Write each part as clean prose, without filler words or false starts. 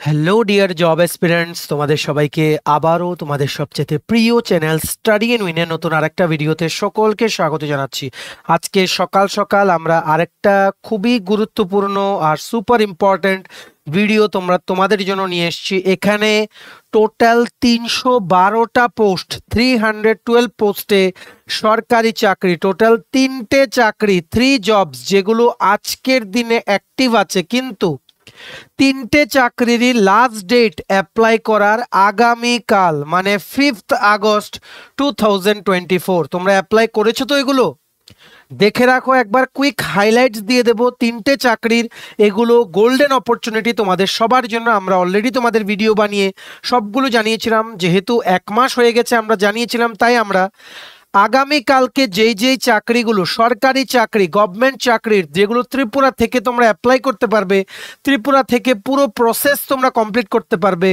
Hello dear job aspirants, তোমাদের সবাইকে আবারও তোমাদের সবচেয়ে প্রিয় চ্যানেল স্টাডি এন্ড উইনের নতুন আরেকটা ভিডিওতে সকলকে স্বাগত জানাচ্ছি। আজকে সকাল সকাল আমরা আরেকটা খুবই গুরুত্বপূর্ণ আর সুপার ইম্পর্ট্যান্ট ভিডিও তোমাদের জন্য নিয়ে এসেছি। এখানে টোটাল 312টা পোস্ট, 312 পোস্টে সরকারি চাকরি, টোটাল 3টে চাকরি, 3 জবস যেগুলো আজকের দিনে অ্যাক্টিভ আছে, কিন্তু 3টে চাকরিরই লাস্ট ডেট অ্যাপ্লাই করার আগামীকাল, মানে 5th আগস্ট 2024। তোমরা অ্যাপ্লাই করেছো তো? এগুলো দেখে রাখো, একবার কুইক হাইলাইটস দিয়ে দেবো 3টে চাকরির। এগুলো গোল্ডেন অপরচুনিটি তোমাদের সবার জন্য। আমরা অলরেডি তোমাদের ভিডিও বানিয়ে সবগুলো জানিয়েছিলাম, যেহেতু 1 মাস হয়ে গেছে আমরা জানিয়েছিলাম, তাই আমরা আগামীকালকে যেই চাকরিগুলো সরকারি চাকরি, গভর্নমেন্ট চাকরির, যেগুলো ত্রিপুরা থেকে তোমরা অ্যাপ্লাই করতে পারবে, ত্রিপুরা থেকে পুরো প্রসেস তোমরা কমপ্লিট করতে পারবে,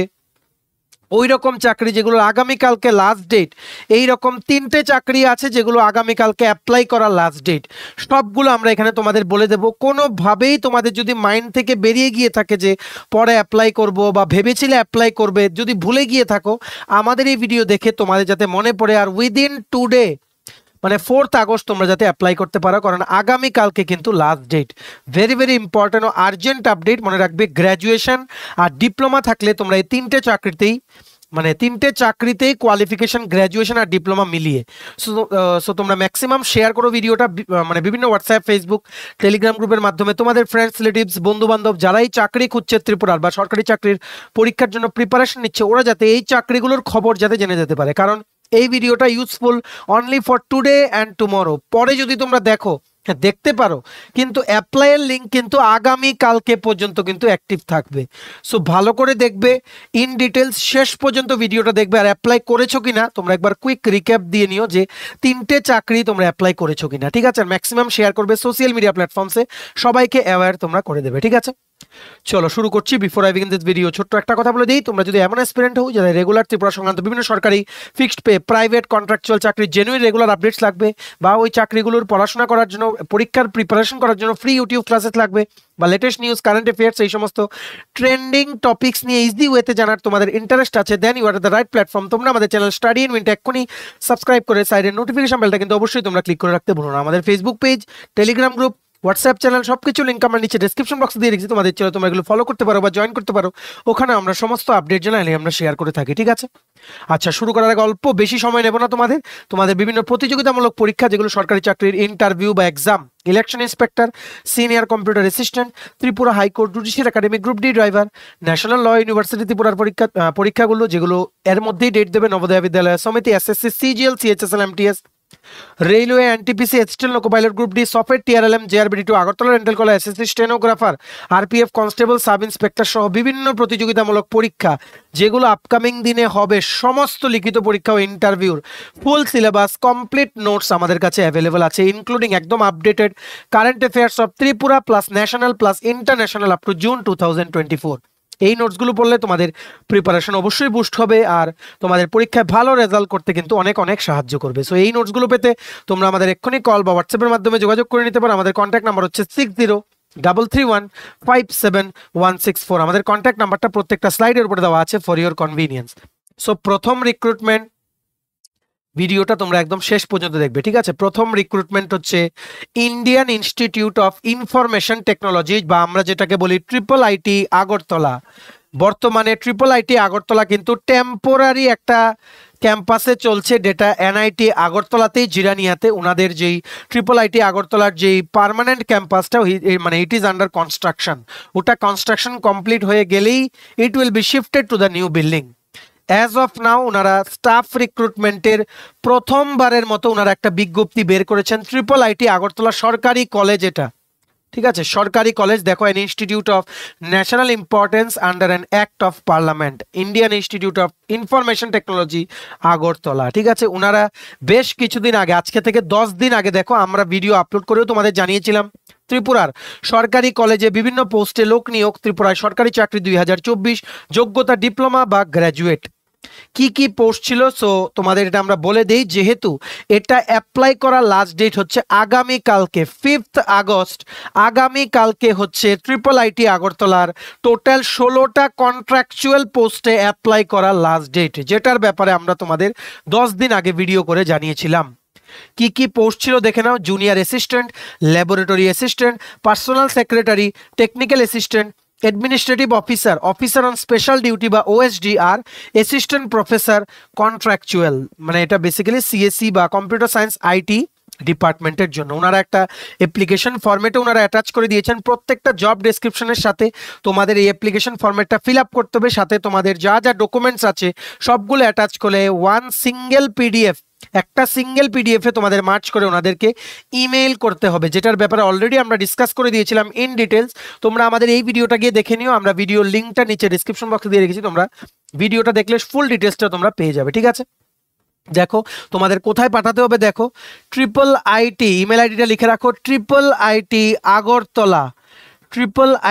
ওই রকম চাকরি যেগুলো আগামীকালকে লাস্ট ডেট, এই রকম 3টে চাকরি আছে যেগুলো আগামীকালকে অ্যাপ্লাই করার লাস্ট ডেট। সবগুলো আমরা এখানে তোমাদের বলে দেব। কোনোভাবেই তোমাদের যদি মাইন্ড থেকে বেরিয়ে গিয়ে থাকে যে পরে অ্যাপ্লাই করব বা ভেবেছিলে অ্যাপ্লাই করবে, যদি ভুলে গিয়ে থাকো, আমাদের এই ভিডিও দেখে তোমাদের যাতে মনে পড়ে আর উইদিন টুডে, মানে 4th আগস্ট তোমরা যাতে অ্যাপ্লাই করতে পারো, কারণ আগামীকালকে কিন্তু last date. Very very important ও আর্জেন্ট আপডেট। মনে রাখবে, গ্র্যাজুয়েশন আর ডিপ্লোমা থাকলে তোমরা এই 3টে চাকরিতেই, মানে 3টে চাকরিতেই কোয়ালিফিকেশন গ্র্যাজুয়েশন আর ডিপ্লোমা মিলিয়ে। সো তোমরা ম্যাক্সিমাম শেয়ার করো ভিডিওটা, মানে বিভিন্ন হোয়াটসঅ্যাপ, ফেসবুক, টেলিগ্রাম গ্রুপের মাধ্যমে তোমাদের ফ্রেন্ডস, রিলেটিভস, বন্ধু বান্ধব যারাই চাকরি খুঁজছে ত্রিপুরার বা সরকারি চাকরির পরীক্ষার জন্য প্রিপারেশন নিচ্ছে, ওরা যাতে এই চাকরিগুলোর খবর যাতে জেনে যেতে পারে। কারণ এই ভিডিওটা useful only for today and tomorrow. পরে যদি তোমরা দেখতে পারো, কিন্তু অ্যাপ্লাইয়ের লিঙ্ক কিন্তু আগামী কালকে পর্যন্ত কিন্তু অ্যাক্টিভ থাকবে। সো ভালো করে দেখবে, ইন ডিটেলস শেষ পর্যন্ত ভিডিওটা দেখবে। আর অ্যাপ্লাই করেছো কিনা তোমরা একবার কুইক রিক্যাপ দিয়ে নিও যে 3টে চাকরি তোমরা অ্যাপ্লাই করেছো কিনা, ঠিক আছে? আর ম্যাক্সিমাম শেয়ার করবে সোশ্যাল মিডিয়া প্ল্যাটফর্মসে, সবাইকে অ্যাওয়্যার তোমরা করে দেবে, ঠিক আছে? চলো শুরু করছি। Before I begin this video, ছোট্ট একটা কথা বলে দিই, তোমরা যদি এমন অ্যাসপিরেন্ট হও যারা রেগুলার ত্রিপুরা সংক্রান্ত বিভিন্ন সরকারি, ফিক্সড পে, প্রাইভেট, কন্ট্রাকচুয়াল চাকরির জেনুইন রেগুলার আপডেটস লাগবে, বা ওই চাকরিগুলোর পড়াশোনা করার জন্য, পরীক্ষার প্রিপারেশন করার জন্য ফ্রি ইউটিউব ক্লাসেস লাগবে, বা লেটেস্ট নিউজ, কারেন্ট অ্যাফেয়ার্স, এই সমস্ত ট্রেন্ডিং টপিক্স নিয়ে ইজি ওয়েতে জানার তোমাদের ইন্টারেস্ট আছে, then you are the right platform. তোমরা আমাদের চ্যানেল স্টাডি ইন উইন্ট এক্ষুনি সাবস্ক্রাইব করে সাইডের নোটিফিকেশন বেলটা কিন্তু অবশ্যই তোমরা ক্লিক করে রাখতে ভুলো না। আমাদের Facebook page, Telegram group, WhatsApp channel, সবকিছু লিঙ্ক আমার নিচে ডেসক্রিপশন বক্সে দিয়ে রেখেছি। তোমাদের চ্যানেল তোমরা এগুলো ফলো করতে পারো বা জয়েন করতে পারো, ওখানে আমরা সমস্ত আপডেট জানালে আমরা শেয়ার করে থাকি, ঠিক আছে? আচ্ছা, শুরু করার আগে অল্প বেশি সময় নেব না তোমাদের বিভিন্ন প্রতিযোগিতামূলক পরীক্ষা, যেগুলো সরকারি চাকরির ইন্টারভিউ বা exam, election inspector, senior computer assistant, Tripura high court judicial academy, group D driver, national law university ত্রিপুরার পরীক্ষাগুলো, যেগুলো এর মধ্যেই ডেট দেবে Navodaya Vidyalaya Samiti, SSC, CGL, CHSL, MTS, railway, NTPC, STL, loco pilot, group D, software, TRLM, JRBD two, Agartala dental college, SSC stenographer, RPF constable, sub inspector সহ বিভিন্ন প্রতিযোগিতামূলক পরীক্ষা যেগুলো আপকামিং দিনে হবে, সমস্ত লিখিত পরীক্ষা ও ইন্টারভিউর ফুল সিলেবাস, কমপ্লিট নোটস আমাদের কাছে অ্যাভেলেবল আছে, ইনক্লুডিং একদম updated current affairs of Tripura plus national plus international up to June 2024। এই নোটসগুলো পড়লে তোমাদের প্রিপারেশন অবশ্যই বুস্ট হবে আর তোমাদের পরীক্ষায় ভালো রেজাল্ট করতে কিন্তু অনেক অনেক সাহায্য করবে। সো এই নোটসগুলো পেতে তোমরা আমাদের এক্ষুনি কল বা হোয়াটসঅ্যাপের মাধ্যমে যোগাযোগ করে নিতে পারো। আমাদের কন্ট্যাক্ট নাম্বার হচ্ছে 6033157164। আমাদের কন্ট্যাক্ট নাম্বারটা প্রত্যেকটা স্লাইডের উপরে দেওয়া আছে ফর ইওর কনভিনিয়েন্স। সো প্রথম রিক্রুটমেন্ট ভিডিওটা তোমরা একদম শেষ পর্যন্ত দেখবে, ঠিক আছে? প্রথম রিক্রুটমেন্ট হচ্ছে Indian institute of information technology, বা আমরা যেটাকে বলি ট্রিপল আইটি আগরতলা। বর্তমানে ট্রিপল আইটি আগরতলা কিন্তু টেম্পোরারি একটা ক্যাম্পাসে চলছে, যেটা এনআইটি আগরতলাতেই, জিরানিয়াতে। ওনাদের যেই ট্রিপল আইটি আগরতলার যেই পার্মানেন্ট ক্যাম্পাসটা, মানে ইট ইজ আন্ডার কনস্ট্রাকশন। ওটা কনস্ট্রাকশন কমপ্লিট হয়ে গেলেই it will be shifted to the new building. As of now ওনারা স্টাফ রিক্রুটমেন্টের প্রথমবারের মতো ওনারা একটা বিজ্ঞপ্তি বের করেছেন। ট্রিপল আইটি আগরতলা সরকারি কলেজ, এটা ঠিক আছে, সরকারি কলেজ। দেখো, an institute of national importance under an act of parliament, Indian institute of information technology Agartala, ঠিক আছে? ওনারা বেশ কিছুদিন আগে, আজকে থেকে 10 দিন আগে, দেখো আমরা ভিডিও আপলোড করেও তোমাদের জানিয়েছিলাম, ত্রিপুরার সরকারি কলেজে বিভিন্ন পোস্টে লোক নিয়োগ, ত্রিপুরায় সরকারি চাকরি 2024, যোগ্যতা ডিপ্লোমা বা গ্র্যাজুয়েট। কি কি পোস্ট ছিল। সো তোমাদের এটা আমরা বলে দেই, যেহেতু এটা অ্যাপ্লাই করার লাস্ট ডেট হচ্ছে আগামীকালকে 5th আগস্ট। আগামীকালকে হচ্ছে ট্রিপল আইটি আগরতলার টোটাল 16টা কন্ট্রাকচুয়াল পোস্টে অ্যাপ্লাই করার লাস্ট ডেট, যেটার ব্যাপারে আমরা তোমাদের 10 দিন আগে ভিডিও করে জানিয়েছিলাম। কি কি পোস্ট ছিল দেখে নাও। Junior assistant, laboratory assistant, personal secretary, technical assistant, administrative officer, officer on special duty বা ওএসডি, আর অ্যাসিস্ট্যান্ট প্রফেসর কন্ট্রাকচুয়াল, মানে এটা বেসিক্যালি সিএসসি বা কম্পিউটার সায়েন্স আইটি ডিপার্টমেন্টের জন্য। ওনারা একটা অ্যাপ্লিকেশন ফরম্যাটে ওনারা অ্যাটাচ করে দিয়েছেন। প্রত্যেকটা জব ডেসক্রিপশনের সাথে তোমাদের এই অ্যাপ্লিকেশন ফরম্যাটটা ফিল আপ করতে হবে, সাথে তোমাদের যা যা ডকুমেন্টস আছে সবগুলো অ্যাটাচ করে একটা সিঙ্গেল পিডিএফে তোমাদের মার্চ করে ওনাদেরকে ইমেল করতে হবে, যেটার ব্যাপারে অলরেডি আমরা ডিসকাস করে দিয়েছিলাম ইন ডিটেলস। তোমরা আমাদের এই ভিডিওটা গিয়ে দেখে নিও, আমরা ভিডিওর লিঙ্কটা নিচে ডিসক্রিপশন বক্সে দিয়ে রেখেছি, তোমরা ভিডিওটা দেখলে ফুল ডিটেলসটা তোমরা পেয়ে যাবে। ঠিক আছে, দেখো তোমাদের কোথায় পাঠাতে হবে। দেখো ট্রিপল আইটি, ইমেল আইডিটা লিখে রাখো, triple IT Agartala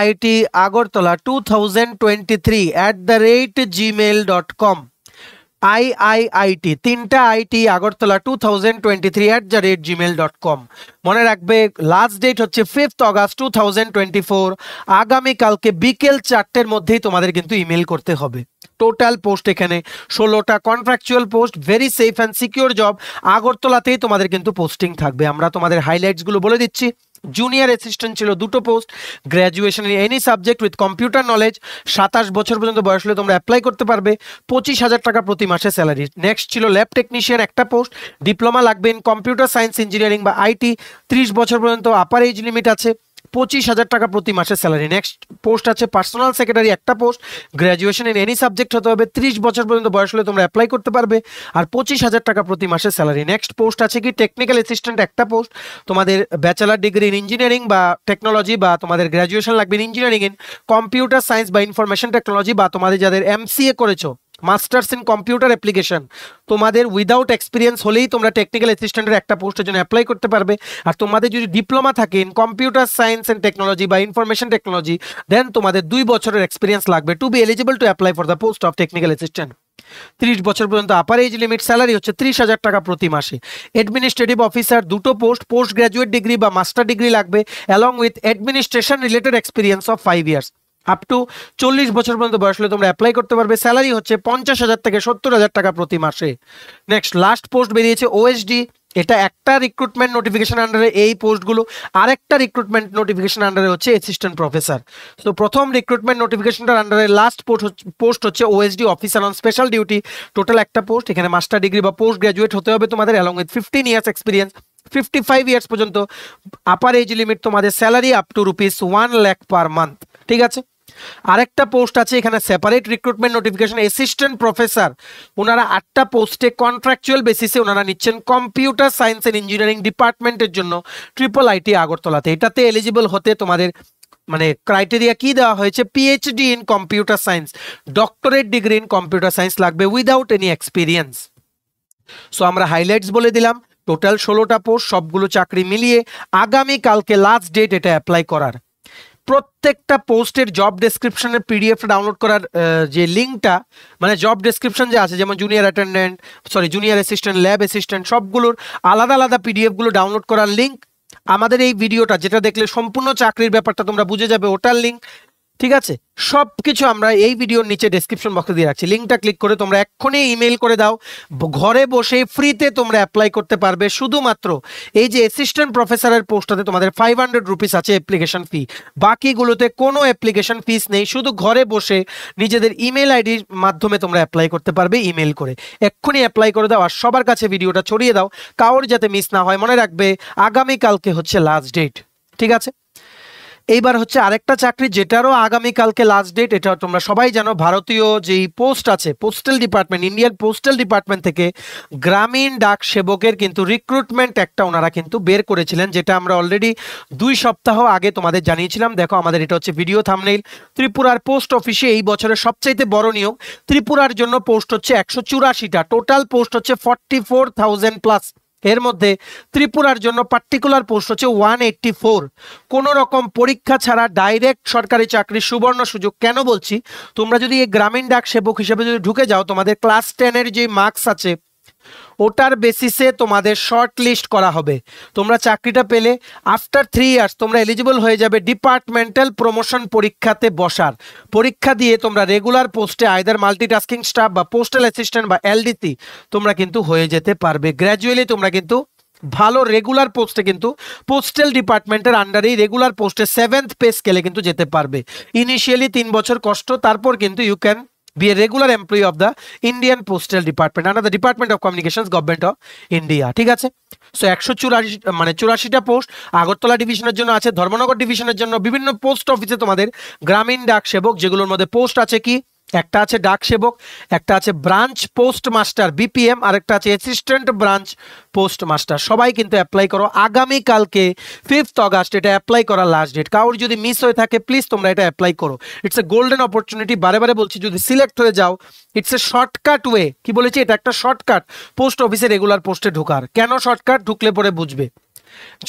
2023@gmail.com। IIIT, 3টা আইটি আগরতলা 2023@gmail.com। মনে রাখবে লাস্ট ডেট হচ্ছে 5th আগস্ট 2024। আগামীকালকে বিকেল 4টের মধ্যেই তোমাদের কিন্তু ইমেল করতে হবে। টোটাল পোস্ট এখানে 16টা contractual post, very safe and secure job. আগরতলাতেই তোমাদের কিন্তু পোস্টিং থাকবে। আমরা তোমাদের হাইলাইটসগুলো বলে দিচ্ছি। জুনিয়র অ্যাসিস্ট্যান্ট ছিল 2টো post, graduation in any subject with computer knowledge, 27 বছর পর্যন্ত বয়স হলে তোমরা অ্যাপ্লাই করতে পারবে, 25,000 টাকা প্রতি মাসে স্যালারি। নেক্সট ছিল ল্যাব টেকনিশিয়ান, একটা পোস্ট, ডিপ্লোমা লাগবে ইন কম্পিউটার সায়েন্স ইঞ্জিনিয়ারিং বা আইটি, 30 বছর পর্যন্ত আপার এজ লিমিট আছে, 25,000 টাকা প্রতি মাসে স্যালারি। নেক্সট পোস্ট আছে পার্সোনাল সেক্রেটারি, একটা post, graduation in any subject হতে হবে, 30 বছর পর্যন্ত বয়স হলে তোমরা অ্যাপ্লাই করতে পারবে, আর 25,000 টাকা প্রতি মাসে স্যালারি। নেক্সট পোস্ট আছে কি টেকনিক্যাল অ্যাসিস্ট্যান্ট, একটা পোস্ট, তোমাদের ব্যাচেলার ডিগ্রি ইন ইঞ্জিনিয়ারিং বা টেকনোলজি বা তোমাদের গ্র্যাজুয়েশন লাগবে in engineering in computer science বা ইনফরমেশন টেকনোলজি, বা তোমাদের যাদের এমসিএ করেছো মাস্টার্স ইন কম্পিউটার অ্যাপ্লিকেশন, তোমাদের উইদাউট এক্সপিরিয়েন্স হলেই তোমরা টেকনিক্যাল অ্যাসিস্ট্যান্টের একটা পোস্টের জন্য অ্যাপ্লাই করতে পারবে। আর তোমাদের যদি ডিপ্লোমা থাকে in computer science and technology বা ইনফরমেশন টেকনোলজি, দেন তোমাদের 2 বছরের এক্সপিরিয়েন্স লাগবে to be eligible to apply for the post of technical assistant. 30 বছর পর্যন্ত আপার এজ লিমিট, স্যালারি হচ্ছে 30,000 টাকা প্রতি মাসে। অ্যাডমিনিস্ট্রেটিভ অফিসার 2টো পোস্ট, পোস্ট গ্র্যাজুয়েট ডিগ্রি বা মাস্টার ডিগ্রি লাগবে along with administration related experience of 5 years. Up to 40 বছর পর্যন্ত বয়স হলে তোমরা অ্যাপ্লাই করতে পারবে। স্যালারি হচ্ছে 50,000 থেকে 70,000 টাকা প্রতি মাসে। নেক্সট লাস্ট পোস্ট বেরিয়েছে ওএসডি, এটা একটা রিক্রুটমেন্ট নোটিফিকেশন আন্ডারে এই পোস্টগুলো, আরেকটা রিক্রুটমেন্ট নোটিফিকেশন আন্ডারে হচ্ছে অ্যাসিস্ট্যান্ট প্রফেসর। তো প্রথম রিক্রুটমেন্ট নোটিফিকেশনটার আন্ডারে লাস্ট পোস্ট হচ্ছে OSD officer on special duty, total একটা পোস্ট। এখানে মাস্টার ডিগ্রি বা পোস্ট গ্র্যাজুয়েট হতে হবে তোমাদের along with 15 years experience, 55 years পর্যন্ত আপার এজ লিমিট, তোমাদের salary up to ₹1 lakh per month. ঠিক আছে, আরেকটা পোস্ট আছে এখানে separate recruitment notification assistant professor, ওনারা 8টা পোস্টে কন্ট্রাকচুয়াল বেসিসে ওনারা নিচ্ছেন কম্পিউটার সায়েন্স এন্ড ইঞ্জিনিয়ারিং ডিপার্টমেন্টের জন্য ট্রিপল আইটি আগরতলাতে। এটাতে এলিজিবল হতে তোমাদের মানে ক্রাইটেরিয়া কি দেওয়া হয়েছে, PhD in computer science, doctorate degree in computer science লাগবে উইদাউট এনি এক্সপিরিয়েন্স। সো আমরা হাইলাইটস বলে দিলাম, টোটাল 16টা পোস্ট, সবগুলো চাকরি মিলিয়ে আগামীকালকে লাস্ট ডেট এটা অ্যাপ্লাই করার। প্রত্যেকটা পোস্টের জব ডেসক্রিপশনের পিডিএফ ডাউনলোড করার যে লিঙ্কটা, মানে জব ডেসক্রিপশন যে আছে, যেমন জুনিয়র অ্যাসিস্ট্যান্ট, ল্যাব অ্যাসিস্ট্যান্ট, সবগুলোর আলাদা আলাদা পিডিএফগুলো ডাউনলোড করার লিঙ্ক, আমাদের এই ভিডিওটা যেটা দেখলে সম্পূর্ণ চাকরির ব্যাপারটা তোমরা বুঝে যাবে, ওটার লিঙ্ক। ঠিক আছে, সব কিছু আমরা এই ভিডিওর নিচে ডেসক্রিপশন বক্সে দিয়ে রাখছি। লিঙ্কটা ক্লিক করে তোমরা এক্ষুনি ইমেল করে দাও, ঘরে বসে ফ্রিতে তোমরা অ্যাপ্লাই করতে পারবে। শুধুমাত্র এই যে অ্যাসিস্ট্যান্ট প্রফেসরের পোস্টটাতে তোমাদের 500 রুপিস আছে অ্যাপ্লিকেশন ফি, বাকিগুলোতে কোনো অ্যাপ্লিকেশন ফিস নেই। শুধু ঘরে বসে নিজেদের ইমেল আইডির মাধ্যমে তোমরা অ্যাপ্লাই করতে পারবে। ইমেল করে এক্ষুনি অ্যাপ্লাই করে দাও, আর সবার কাছে ভিডিওটা ছড়িয়ে দাও, কারোর যাতে মিস না হয়। মনে রাখবে আগামীকালকে হচ্ছে লাস্ট ডেট। ঠিক আছে, এইবার হচ্ছে আরেকটা চাকরি যেটারও আগামীকালকে লাস্ট ডেট। এটা তোমরা সবাই জানো, ভারতীয় যেই পোস্ট আছে postal department, Indian postal department থেকে গ্রামীণ ডাক সেবকের কিন্তু রিক্রুটমেন্ট একটা ওনারা কিন্তু বের করেছিলেন, যেটা আমরা অলরেডি 2 সপ্তাহ আগে তোমাদের জানিয়েছিলাম। দেখো আমাদের এটা হচ্ছে ভিডিও থাম্বনেইল। ত্রিপুরার পোস্ট অফিসে এই বছরের সবচাইতে বড় নিয়োগ, ত্রিপুরার জন্য পোস্ট হচ্ছে 184টা, টোটাল পোস্ট হচ্ছে 44,000 প্লাস। এর মধ্যে ত্রিপুরার জন্য পার্টিকুলার পোস্ট হচ্ছে 184। কোনো রকম পরীক্ষা ছাড়া ডাইরেক্ট সরকারি চাকরির সুবর্ণ সুযোগ। কেন বলছি, তোমরা যদি এই গ্রামীণ ডাক সেবক হিসেবে যদি ঢুকে যাও, তোমাদের ক্লাস 10-এর যে মার্কস আছে ওটার বেসিসে তোমাদের শর্ট লিস্ট করা হবে। তোমরা চাকরিটা পেলে আফটার 3 ইয়ার্স তোমরা এলিজিবল হয়ে যাবে ডিপার্টমেন্টাল প্রমোশন পরীক্ষাতে বসার। পরীক্ষা দিয়ে তোমরা রেগুলার পোস্টে আইদার মাল্টিটাস্কিং স্টাফ বা পোস্টাল অ্যাসিস্ট্যান্ট বা এলডিসি তোমরা কিন্তু হয়ে যেতে পারবে। গ্র্যাজুয়ালি তোমরা কিন্তু ভালো রেগুলার পোস্টে কিন্তু পোস্টাল ডিপার্টমেন্টের আন্ডারেই রেগুলার পোস্টে 7th পে স্কেলে কিন্তু যেতে পারবে। ইনিশিয়ালি 3 বছর কষ্ট, তারপর কিন্তু you can be a regular employee of the Indian Postal Department under the Department of Communications, Government of India। ঠিক আছে, সো 184টা পোস্ট আগরতলা ডিভিশনের জন্য আছে, ধর্মনগর ডিভিশনের জন্য বিভিন্ন পোস্ট অফিসে তোমাদের গ্রামীণ ডাক সেবক, যেগুলোর মধ্যে পোস্ট আছে কি, একটা আছে ডাক সেবক, একটা আছে ব্রাঞ্চ পোস্ট মাস্টার বিপিএম, আর একটা আছে অ্যাসিস্ট্যান্ট ব্রাঞ্চ পোস্ট মাস্টার। সবাই কিন্তু অ্যাপ্লাই করো। আগামী কালকে 5th অগাস্ট এটা অ্যাপ্লাই করার লাস্ট ডেট। কারোর যদি মিস হয়ে থাকে প্লিজ তোমরা এটা অ্যাপ্লাই করো। It's a golden opportunity. বারে বারে বলছি, যদি সিলেক্ট হয়ে যাও ইটস এ শর্টকাট ওয়ে। কি বলেছি, এটা একটা শর্টকাট পোস্ট অফিসে রেগুলার পোস্টে ঢোকার। কেন শর্টকাট, ঢুকলে পরে বুঝবে।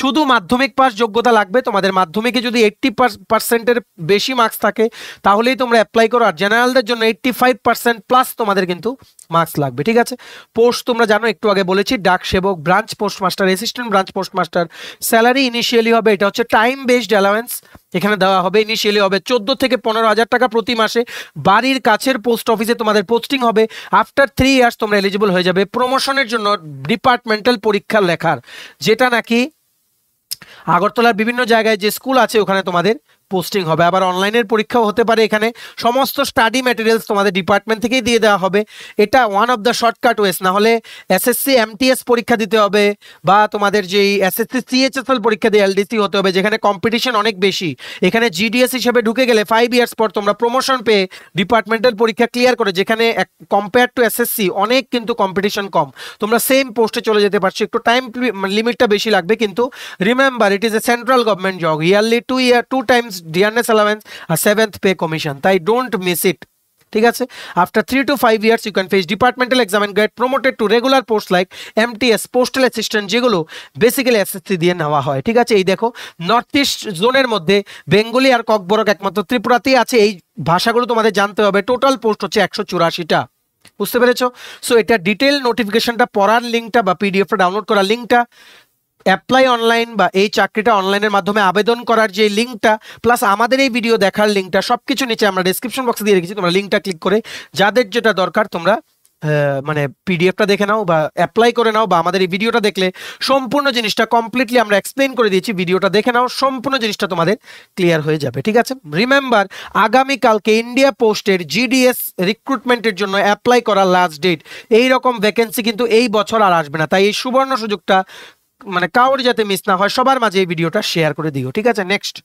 শুধু মাধ্যমিক পাস যোগ্যতা লাগবে। তোমাদের মাধ্যমিকে যদি 80%-এর বেশি মার্কস থাকে তাহলেই তোমরা অ্যাপ্লাই করো। আর জেনারেলদের জন্য 85% প্লাস তোমাদের কিন্তু মার্কস লাগবে। ঠিক আছে, পোস্ট তোমরা জানো, একটু আগে বলেছি, ডাক সেবক, branch post master, assistant branch post master. Salary initially হবে, এটা হচ্ছে টাইম বেসড অ্যালাওয়েন্স, এখানে দেওয়া হবে। ইনিশিয়ালি হবে 14 থেকে 15,000 টাকা প্রতি মাসে। বাড়ির কাছের পোস্ট অফিসে তোমাদের পোস্টিং হবে। আফটার 3 ইয়ার্স তোমরা এলিজিবল হয়ে যাবে প্রমোশনের জন্য ডিপার্টমেন্টাল পরীক্ষা লেখার, যেটা নাকি আগরতলার বিভিন্ন জায়গায় যে স্কুল আছে ওখানে তোমাদের পোস্টিং হবে। আবার অনলাইনের পরীক্ষাও হতে পারে। এখানে সমস্ত স্টাডি ম্যাটেরিয়ালস তোমাদের ডিপার্টমেন্ট থেকেই দিয়ে দেওয়া হবে। এটা ওয়ান অফ দ্য শর্টকাট ওয়েস। না হলে এসএসসি এমটিএস পরীক্ষা দিতে হবে, বা তোমাদের যেই এসএসসি সিএইচএসএল পরীক্ষা দিয়ে এলডিসি হতে হবে, যেখানে কম্পিটিশন অনেক বেশি। এখানে জিডিএস হিসেবে ঢুকে গেলে 5 ইয়ার্স পর তোমরা প্রমোশন পেয়ে ডিপার্টমেন্টাল পরীক্ষা ক্লিয়ার করে, যেখানে কম্পেয়ার টু এসএসসি অনেক কিন্তু কম্পিটিশন কম, তোমরা সেম পোস্টে চলে যেতে পারছো। একটু টাইম লিমিটটা বেশি লাগবে, কিন্তু remember it is a central government job, yearly 2 times dearness allowance আর 7th পে কমিশন, তাই ডোন্ট মিস ইট। ঠিক আছে, after 3 to 5 years you can face departmental exam and get promoted to regular post like MTS, postal assistant, যেগুলো basically SSC দিয়ে নেওয়া হয়। ঠিক আছে, এই দেখো নর্থ ইস্ট জোনের মধ্যে বেঙ্গলি আর ককবরক একমাত্র ত্রিপুরাতেই আছে। এই ভাষাগুলো তোমাদের জানতে হবে। টোটাল পোস্ট হচ্ছে 184টা। বুঝতে পেরেছো? সো এটা ডিটেল নোটিফিকেশনটা পড়ার লিঙ্কটা বা পিডিএফটা ডাউনলোড করার লিঙ্কটা, অ্যাপ্লাই অনলাইন বা এই চাকরিটা অনলাইনের মাধ্যমে আবেদন করার যে লিঙ্কটা, প্লাস আমাদের এই ভিডিও দেখার লিঙ্কটা, সবকিছু নিচে আমরা ডেসক্রিপশন বক্সে দিয়ে রেখেছি। তোমরা লিঙ্কটা ক্লিক করে যাদের যেটা দরকার তোমরা মানে পিডিএফটা দেখে নাও বা অ্যাপ্লাই করে নাও, বা আমাদের এই ভিডিওটা দেখলে সম্পূর্ণ জিনিসটা কমপ্লিটলি আমরা এক্সপ্লেন করে দিয়েছি। ভিডিওটা দেখে নাও, সম্পূর্ণ জিনিসটা তোমাদের ক্লিয়ার হয়ে যাবে। ঠিক আছে, রিমেম্বার আগামীকালকে ইন্ডিয়া পোস্টের জিডিএস রিক্রুটমেন্টের জন্য অ্যাপ্লাই করার লাস্ট ডেট। এই রকম ভ্যাকেন্সি কিন্তু এই বছর আর আসবে না, তাই এই সুবর্ণ সুযোগটা মানে কাউর যাতে মিস না হয়, সবার মাঝে এই ভিডিওটা শেয়ার করে দিও। ঠিক আছে, নেক্সট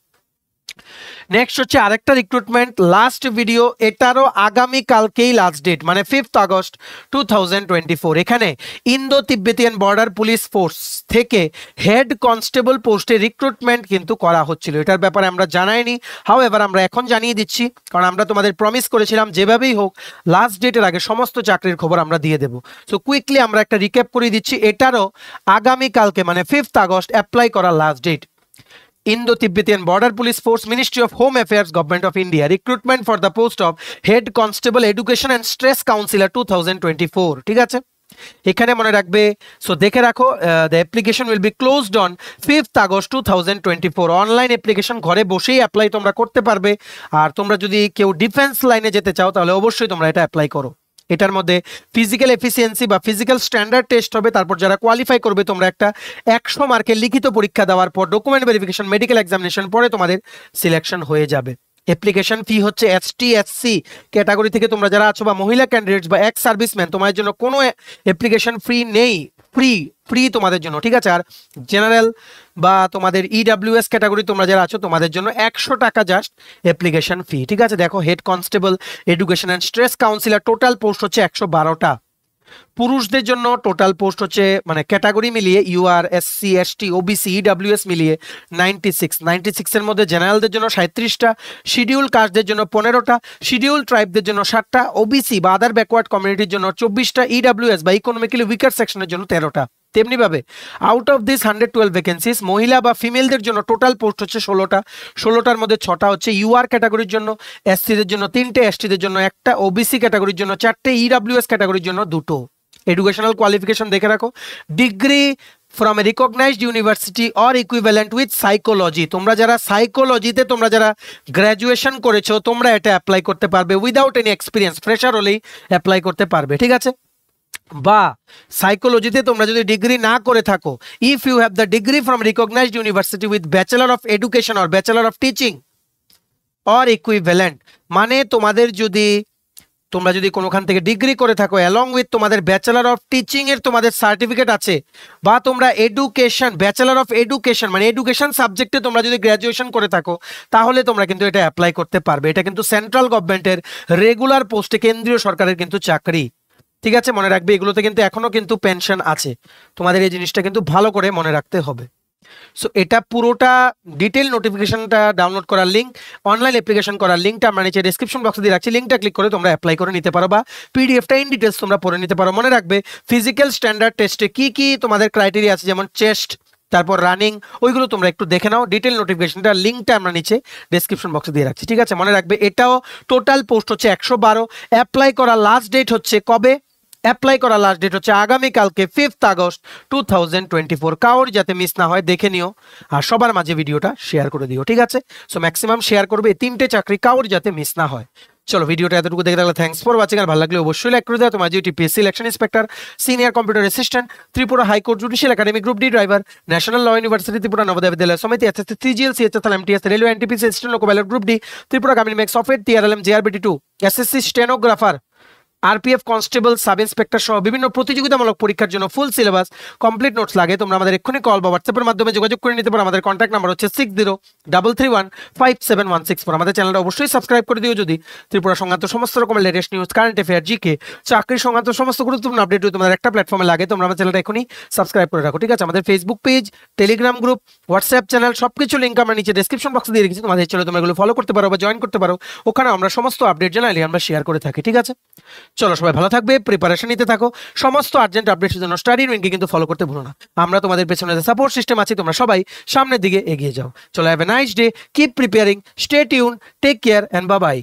হচ্ছে আরেকটা রিক্রুটমেন্ট, লাস্ট ভিডিও, এটারও আগামী কালকেই লাস্ট ডেট, মানে 5th আগস্ট 2024। এখানে Indo Tibetan border police force থেকে হেড কনস্টেবল পোস্টে রিক্রুটমেন্ট কিন্তু করা হচ্ছিল। এটার ব্যাপারে আমরা জানাইনি, হাউ এভার আমরা এখন জানিয়ে দিচ্ছি, কারণ আমরা তোমাদের প্রমিস করেছিলাম যেভাবেই হোক লাস্ট ডেটের আগে সমস্ত চাকরির খবর আমরা দিয়ে দেবো। সো কুইকলি আমরা একটা রিক্যাপ করে দিচ্ছি। এটারও আগামী কালকে মানে 5th আগস্ট অ্যাপ্লাই করার last date. Indo-Tibetan Border Police Force, Ministry of Home Affairs, Government of India, recruitment for the post of Head Constable Education and Stress Counselor 2024। ঠিক আছে, এখানে মনে রাখবে। সো দেখে রাখো, the application will be closed on 5th August 2024। Online application, ঘরে বসেই apply তোমরা করতে পারবে। আর তোমরা যদি কেউ ডিফেন্স লাইনে যেতে চাও তাহলে অবশ্যই তোমরা এটা অ্যাপ্লাই করো। এটার মধ্যে ফিজিক্যাল এফিসিয়েন্সি বা ফিজিক্যাল স্ট্যান্ডার্ড টেস্ট হবে। তারপর যারা কোয়ালিফাই করবে তোমরা একটা 100 মার্কের লিখিত পরীক্ষা দেওয়ার পর ডকুমেন্ট ভেরিফিকেশন, মেডিকেল এক্সামিনেশন পরে তোমাদের সিলেকশন হয়ে যাবে। অ্যাপ্লিকেশন ফি হচ্ছে এসটি এসসি ক্যাটাগরি থেকে তোমরা যারা আছো বা মহিলা ক্যান্ডিডেটস বা এক্স সার্ভিসম্যান, তোমাদের জন্য কোনো অ্যাপ্লিকেশন ফ্রি নেই, ফ্রি তোমাদের জন্য। ঠিক আছে, আর জেনারেল বা তোমাদের ইডাব্লিউএস ক্যাটাগরি তোমরা যারা আছো তোমাদের জন্য 100 টাকা জাস্ট অ্যাপ্লিকেশন ফি। ঠিক আছে, দেখো head constable education and stress councillor total post হচ্ছে 112টা। পুরুষদের জন্য টোটাল পোস্ট হচ্ছে মানে ক্যাটাগরি মিলিয়ে UR, SC, ST, OBC, EWS মিলিয়ে 96 এর মধ্যে জেনারেলদের জন্য 37টা, শিডিউল কাস্টদের জন্য 15টা, শিডিউল ট্রাইবদের জন্য 7টা, ওবিসি বা আদার ব্যাকওয়ার্ড কমিউনিটির জন্য 24টা, ইডাব্লিউএস বা ইকোনমিক্যালি উইকার সেকশনের জন্য 13টা। তেমনিভাবে আউট অফ দিস 112 ভ্যাকেন্সিস মহিলা বা ফিমেলদের জন্য টোটাল পোস্ট হচ্ছে 16টা। 16টার মধ্যে 6টা হচ্ছে ইউআর ক্যাটাগরির জন্য, এসসিদের জন্য 3টে, এসটিদের জন্য 1টা, ওবিসি ক্যাটাগরির জন্য 4টে, ইডব্লিউএস ক্যাটাগরির জন্য 2টো। এডুকেশনাল কোয়ালিফিকেশন দেখে রাখো, degree from a recognised university or equivalent with psychology. তোমরা যারা সাইকোলজিতে তোমরা যারা গ্র্যাজুয়েশন করেছো তোমরা এটা অ্যাপ্লাই করতে পারবে উইদাউট এনি এক্সপিরিয়েন্স, ফ্রেশার হলেই অ্যাপ্লাই করতে পারবে, ঠিক আছে। বা সাইকোলজিতে তোমরা যদি ডিগ্রি না করে থাকো, if you have the degree from recognised university with bachelor of education or bachelor of teaching or equivalent, মানে তোমরা যদি কোনোখান থেকে ডিগ্রি করে থাকো অ্যালং উইথ তোমাদের ব্যাচেলর অফ টিচিং এর তোমাদের সার্টিফিকেট আছে, বা তোমরা এডুকেশন ব্যাচেলর অফ এডুকেশন মানে এডুকেশন সাবজেক্টে তোমরা যদি গ্র্যাজুয়েশন করে থাকো, তাহলে তোমরা কিন্তু এটা অ্যাপ্লাই করতে পারবে। এটা কিন্তু সেন্ট্রাল গভর্নমেন্টের রেগুলার পোস্টে, কেন্দ্রীয় সরকারের কিন্তু চাকরি, ঠিক আছে। মনে রাখবে এগুলোতে কিন্তু এখনো কিন্তু পেনশন আছে, তোমাদের এই জিনিসটা কিন্তু ভালো করে মনে রাখতে হবে। সো এটা পুরোটা ডিটেল নোটিফিকেশনটা ডাউনলোড করার লিঙ্ক, অনলাইন অ্যাপ্লিকেশন করার লিঙ্কটা আমরা নিচে ডেসক্রিপশন বক্সে দিয়ে রাখছি, লিঙ্কটা ক্লিক করে তোমরা অ্যাপ্লাই করে নিতে পারো, বা পিডিএফটা ইন ডিটেলস তোমরা পড়ে নিতে পারো। মনে রাখবে ফিজিক্যাল স্ট্যান্ডার্ড টেস্টে কি কি তোমাদের ক্রাইটেরিয়া আছে, যেমন চেস্ট, তারপর রানিং, ওইগুলো তোমরা একটু দেখে নাও। ডিটেল নোটিফিকেশনটা লিঙ্কটা আমরা নিচে ডেসক্রিপশন বক্সে দিয়ে রাখছি, ঠিক আছে। মনে রাখবে এটাও টোটাল পোস্ট হচ্ছে 112। অ্যাপ্লাই করার লাস্ট ডেট হচ্ছে কবে? অ্যাপ্লাই করার লাস্ট ডেট হচ্ছে আগামীকালকে 5 আগস্ট 2024। কাউর যাতে মিস না হয় দেখে নিও, আর সবার মাঝে ভিডিওটা শেয়ার করে দিও, ঠিক আছে। সো ম্যাক্সিমাম শেয়ার করবে, 3টে চাকরি কাউর যাতে মিস না হয়। চলো ভিডিওটা এতটুকু দেখে থাকলে থ্যাঙ্কস ফর ওয়াচিং, আর ভালো লাগলে অবশ্যই লাইক করে দাও। তোমার UTPSC election inspector, senior computer assistant, Tripura high court judicial academy group D driver, national law university Tripura Navodaya Vidyalaya Samiti, SSC 3GL CHSL MTS railway NTPC assistant loco pilot group D, Tripura Gramin bank software TRLM JRBT 2, SSC stenographer, RPF constable, sub inspector সহ বিভিন্ন প্রতিযোগিতামূলক পরীক্ষার জন্য full syllabus complete notes লাগে, তোমরা আমাদের এক্ষুনি call বা হোয়াটসঅ্যাপের মাধ্যমে যোগাযোগ করে নিতে পারো। আমাদের কন্ট্যাক্ট নাম্বার হচ্ছে 6033157164। আমাদের চ্যানেলটা অবশ্যই সাবস্ক্রাইব করে দিও যদি ত্রিপুরা সংক্রান্ত সমস্ত রকমের latest news, current affair, GK, চাকরি সংক্রান্ত সমস্ত গুরুত্বপূর্ণ আপডেট তোমাদের একটা প্ল্যাটফর্মে লাগে, তোমরা আমার চ্যানেলটা এখনই সাবস্ক্রাইব করে রাখো, ঠিক আছে। আমাদের Facebook page, Telegram group, WhatsApp channel সবকিছু লিঙ্ক আমরা নিচে ডেসক্রিপশন বক্সে দিয়ে রেখেছি, তোমাদের চলে তোমরা এগুলো ফলো করতে পারো বা জয়েন করতে পারো, ওখানে আমরা সমস্ত আপডেট জানাইলে আমরা শেয়ার করে থাকি, ঠিক আছে। চলো সবাই ভালো থাকবে, প্রিপারেশন নিতে থাকো, সমস্ত আর্জেন্ট আপডেটের জন্য স্টাডি উইনকে কিন্তু ফলো করতে ভুলো না। আমরা তোমাদের পেছনে সাপোর্ট সিস্টেম আছি, তোমরা সবাই সামনের দিকে এগিয়ে যাও। চলো have a nice day, keep preparing, stay tune, take care and bye by.